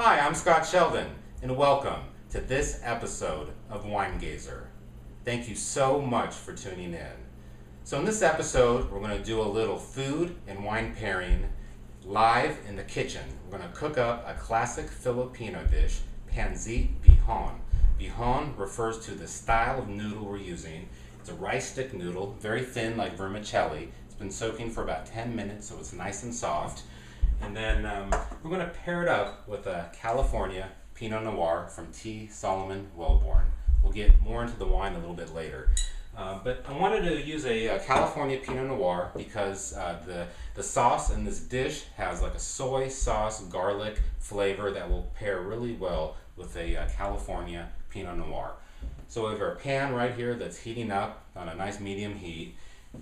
Hi, I'm Scott Sheldon, and welcome to this episode of Winegazer. Thank you so much for tuning in. So in this episode, we're going to do a little food and wine pairing live in the kitchen. We're going to cook up a classic Filipino dish, Pancit Bihon. Bihon refers to the style of noodle we're using. It's a rice stick noodle, very thin like vermicelli. It's been soaking for about 10 minutes, so it's nice and soft. And then we're going to pair it up with a California Pinot Noir from T. Solomon Wellborn. We'll get more into the wine a little bit later. But I wanted to use a California Pinot Noir because the sauce in this dish has like a soy sauce garlic flavor that will pair really well with a California Pinot Noir. So we have our pan right here that's heating up on a nice medium heat.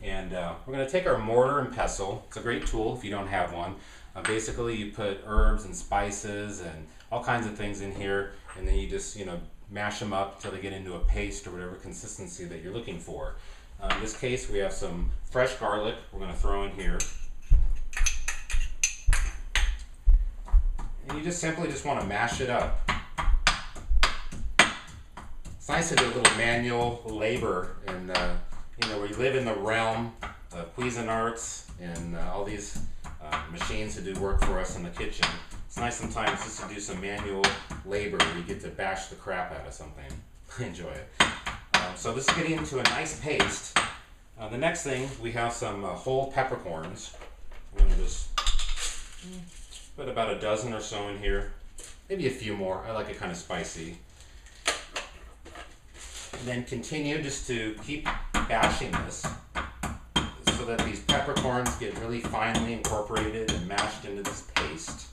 And we're going to take our mortar and pestle. It's a great tool if you don't have one. Basically, you put herbs and spices and all kinds of things in here, and then you just, mash them up until they get into a paste or whatever consistency that you're looking for. In this case, we have some fresh garlic we're going to throw in here. And you just simply want to mash it up. It's nice to do a little manual labor, and we live in the realm of Cuisinarts and all these machines to do work for us in the kitchen. It's nice sometimes just to do some manual labor where you get to bash the crap out of something. Enjoy it. So this is getting into a nice paste. The next thing, we have some whole peppercorns. I'm going to just put about a dozen or so in here. Maybe a few more. I like it kind of spicy. And then continue just to keep bashing this so that these peppercorns get really finely incorporated and mashed into this paste.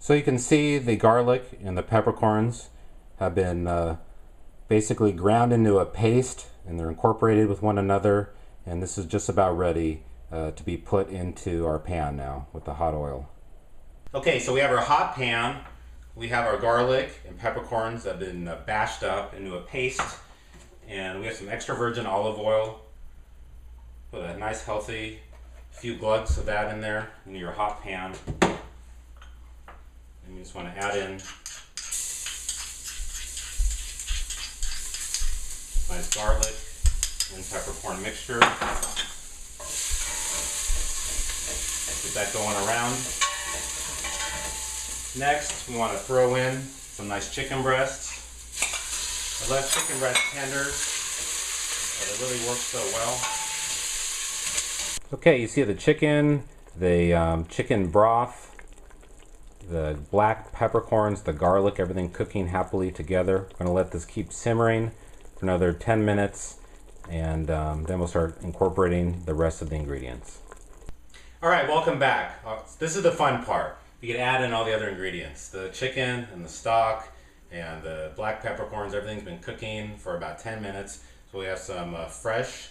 So you can see the garlic and the peppercorns have been basically ground into a paste, and they're incorporated with one another, and this is just about ready to be put into our pan now with the hot oil. Okay, so we have our hot pan. We have our garlic and peppercorns that have been bashed up into a paste, and we have some extra virgin olive oil. Put a nice healthy few glugs of that in there into your hot pan. And you just want to add in nice garlic and peppercorn mixture. Get that going around. Next, we want to throw in some nice chicken breasts. I left chicken breast tenders, but it really works so well. Okay, you see the chicken, the chicken broth, the black peppercorns, the garlic, everything cooking happily together. I'm going to let this keep simmering for another 10 minutes, and then we'll start incorporating the rest of the ingredients. All right, welcome back. This is the fun part. You can add in all the other ingredients. The chicken and the stock and the black peppercorns, everything's been cooking for about 10 minutes. So we have some fresh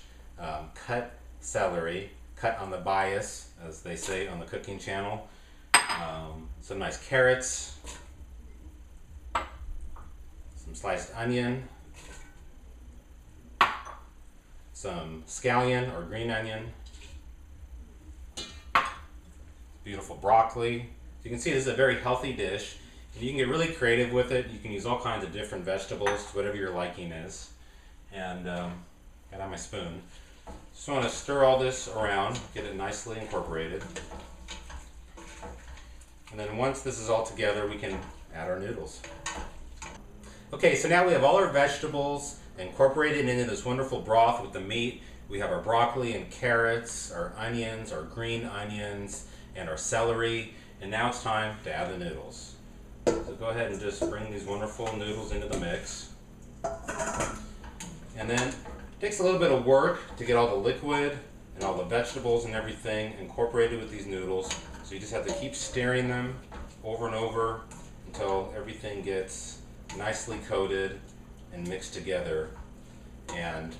cut celery, cut on the bias, as they say on the cooking channel. Some nice carrots, some sliced onion, some scallion or green onion, beautiful broccoli. You can see this is a very healthy dish, and you can get really creative with it. You can use all kinds of different vegetables, whatever your liking is. And got out my spoon. Just want to stir all this around, get it nicely incorporated. And then once this is all together, we can add our noodles. Okay, so now we have all our vegetables incorporated into this wonderful broth with the meat. We have our broccoli and carrots, our onions, our green onions, and our celery. And now it's time to add the noodles. So go ahead and just bring these wonderful noodles into the mix. And then it takes a little bit of work to get all the liquid and all the vegetables and everything incorporated with these noodles. So you just have to keep stirring them over and over until everything gets nicely coated and mixed together. And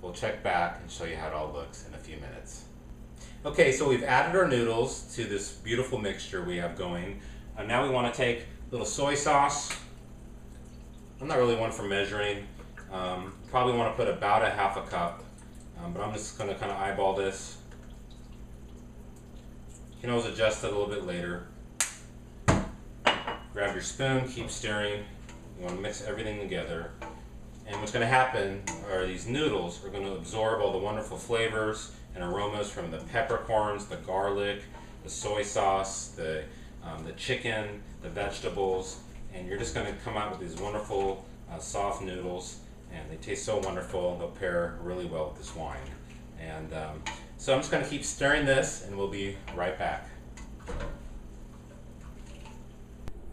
we'll check back and show you how it all looks in a few minutes. Okay, so we've added our noodles to this beautiful mixture we have going. Now we want to take a little soy sauce. I'm not really one for measuring. Probably want to put about a half a cup, but I'm just going to kind of eyeball this. You can always adjust it a little bit later. grab your spoon, keep stirring. You want to mix everything together. And what's going to happen are these noodles are going to absorb all the wonderful flavors and aromas from the peppercorns, the garlic, the soy sauce, the chicken, the vegetables, and you're just going to come out with these wonderful soft noodles, and they taste so wonderful. They'll pair really well with this wine. And so I'm just going to keep stirring this, and we'll be right back.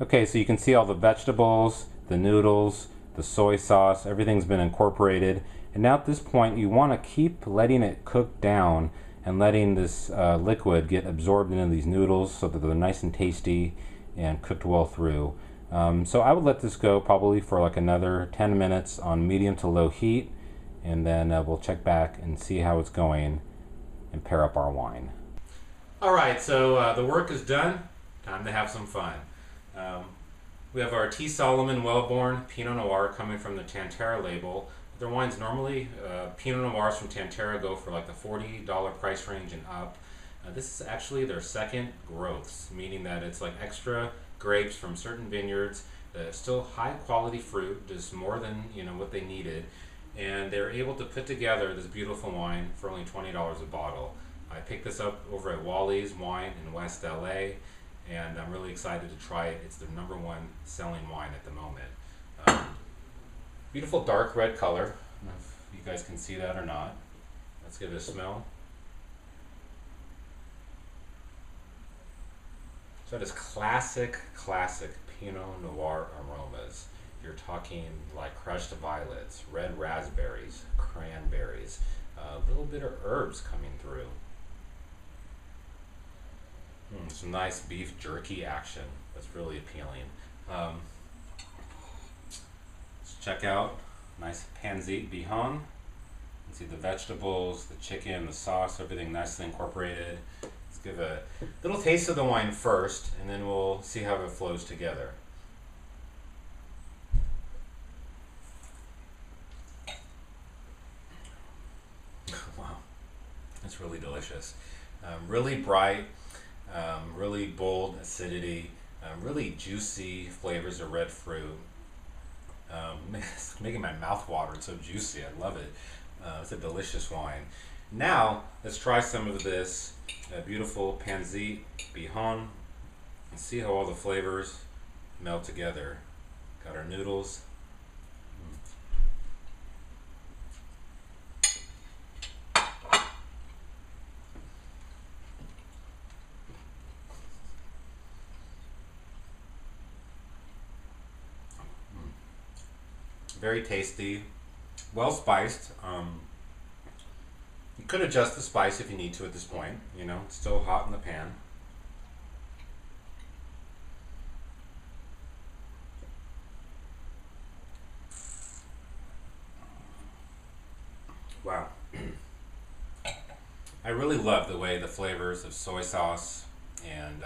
Okay, so you can see all the vegetables, the noodles, the soy sauce, everything's been incorporated. And now at this point, you want to keep letting it cook down and letting this liquid get absorbed into these noodles so that they're nice and tasty and cooked well through. So I would let this go probably for like another 10 minutes on medium to low heat, and then we'll check back and see how it's going and pair up our wine. Alright, so the work is done. Time to have some fun. We have our T. Solomon Wellborn Pinot Noir coming from the Tantera label. Their wines normally, Pinot Noirs from Tantera go for like the $40 price range and up. This is actually their second growths, meaning that it's like extra grapes from certain vineyards. Still high quality fruit, just more than what they needed, and they're able to put together this beautiful wine for only $20 a bottle. I picked this up over at Wally's Wine in West LA, and I'm really excited to try it. It's their #1 selling wine at the moment. Beautiful dark red color. I don't know if you guys can see that or not. Let's give it a smell. So that is classic Pinot Noir aromas. You're talking like crushed violets, red raspberries, cranberries, a little bit of herbs coming through. Some nice beef jerky action. That's really appealing. Let's check out nice Pancit Bihon. You can see the vegetables, the chicken, the sauce, everything nicely incorporated. Let's give a little taste of the wine first, and then we'll see how it flows together. Wow, that's really delicious. Really bright. Really bold acidity, really juicy flavors of red fruit. It's making my mouth water. It's so juicy. I love it. It's a delicious wine. Now let's try some of this beautiful Pancit Bihon and see how all the flavors melt together. Got our noodles. Very tasty, well spiced. You could adjust the spice if you need to at this point. It's still hot in the pan. Wow. I really love the way the flavors of soy sauce and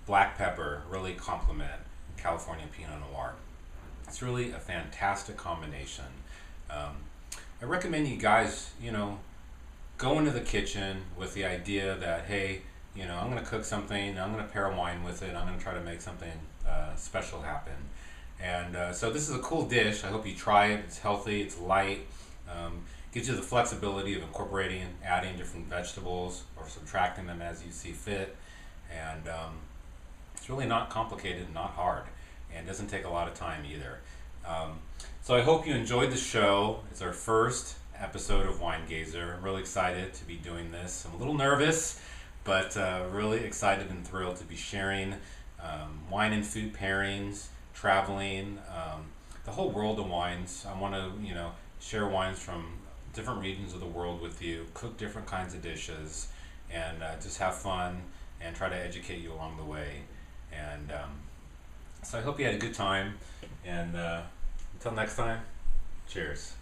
black pepper really complement California Pinot Noir. It's really a fantastic combination. I recommend you guys, go into the kitchen with the idea that, hey, I'm going to cook something, I'm going to pair a wine with it, I'm going to try to make something special happen. And so this is a cool dish. I hope you try it. It's healthy, it's light, gives you the flexibility of incorporating, adding different vegetables or subtracting them as you see fit. And it's really not complicated, not hard. And it doesn't take a lot of time either. So I hope you enjoyed the show. It's our first episode of Winegazer. I'm really excited to be doing this. I'm a little nervous, but really excited and thrilled to be sharing wine and food pairings, traveling, the whole world of wines. I want to, share wines from different regions of the world with you, cook different kinds of dishes, and just have fun and try to educate you along the way. And so I hope you had a good time, and until next time, cheers.